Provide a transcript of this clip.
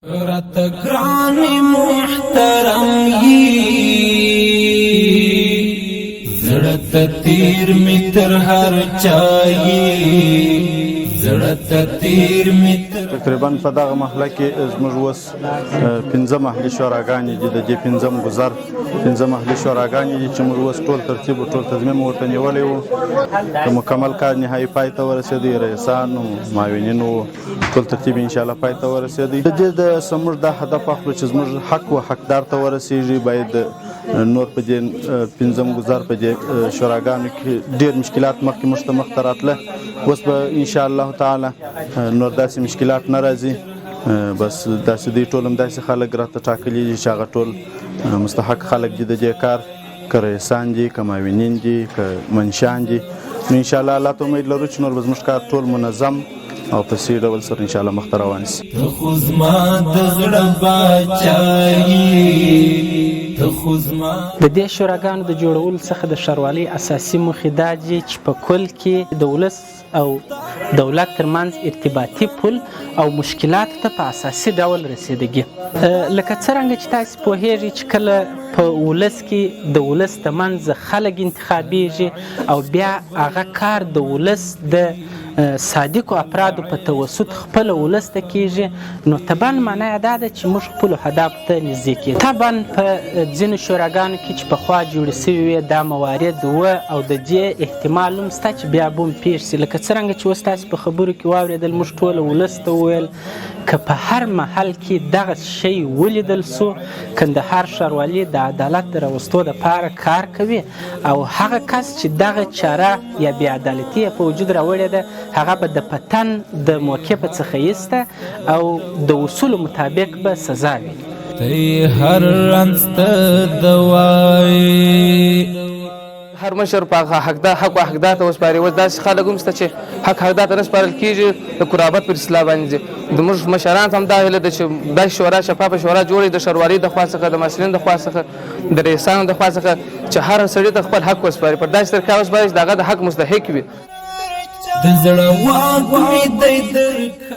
رت گران محترم زړت تیر متر هر چای زړت تیر متر تقریبا په دغه محله کې زموږ اوس 15 محلي شوراګانې دي. د دې 15 ګذر 15 محلي شوراګانې دي چې موږ اوس ټول ترتیب او ټول تضمین ورته نیولی وو. د مکمل کار نهایي پای ته ورسېدی، رئیسانو معاونینو ټول ترتیب انشاءالله پای ته ورسېدی. د دې د زموږ دا هدف اخلو چې زموږ حق و حقدار ته ورسېږي. باید نور په دې 15 ګذر په دې شوراګانو کې ډېر مشکلات مخکې موږ ته مخته راتله. اوس به انشاءالله تعالی نور داسې مشکلات نه راځي. بس داسې دوی ټول هم داسې خلک راته ټاکلي دي چې هغه ټول مستحق خلک دي د دې کار، که رئیسان دي، که معاونین دي، که منشیان دي. نو انشاءالله الله ته امید لرو چې نور به زموږ کار ټول منظم او په سي ډول سره انشاءالله مخته روان شي. ته خو زما د زړه باچایي، ته خو زما. د دې شوراګانو د جوړولو څخه د ښاروالۍ اساسي موخې دا دي چې په کل کې د ولس او دولت ترمنځ ارتباطي پل او مشکلاتو ته په اساسي ډول رسیدګي. لکه څرنګه چې تاسو پوهیږئ چې کله په ولس کې د ولس ترمنځ خلک انتخابیږي او بیا هغه کار د ولس د صادقو افرادو په توسط خپل ولس ته کیږي، نو طبعا معنی دا ده چې موږ خپلو هدفو ته نږدې کیږو. طبعا په ځینو شوراګانو کې چې پخوا جوړې سوي وې دا موارد وه او د دې احتمال هم شته چې بیا به هم پېښ شي. لکه څرنګه چې اوس تاسو په خبرو کې واورېدل، موږ ټوله ولس ته وویل که په هر محل کې دغه شی ولیدل سو، کندهار ښاروالي د عدالت د راوستو دپاره کار کوي او هغه کس چې دغه چاره یا بې عدالتي په وجود راوړې ده هغه به د پتن د موقع څخه ایسته او د اصولو مطابق به سزا وي. ته هر رنځ ته دوایي، هر مشر په حق او حقدار ته وسپاري. اوس داسې خلک هم شته چې حق حقدار ته نه سپارل کېږي، د قرابت پر اصلاح باندې ځي. د موږ مشران ته هم دا هیله ده چې داسې شورا شفافه شورا جوړوي د ښاروالۍ د خوا څخه، د مسؤلینو د خوا څخه، د رئیسانو د خوا څخه، چې هر سړي ته خپل حق وسپاري، پر داسې طریقه وسپاري چې د هغه د حق مستحق وي. د زړه واک مې دی درکړ.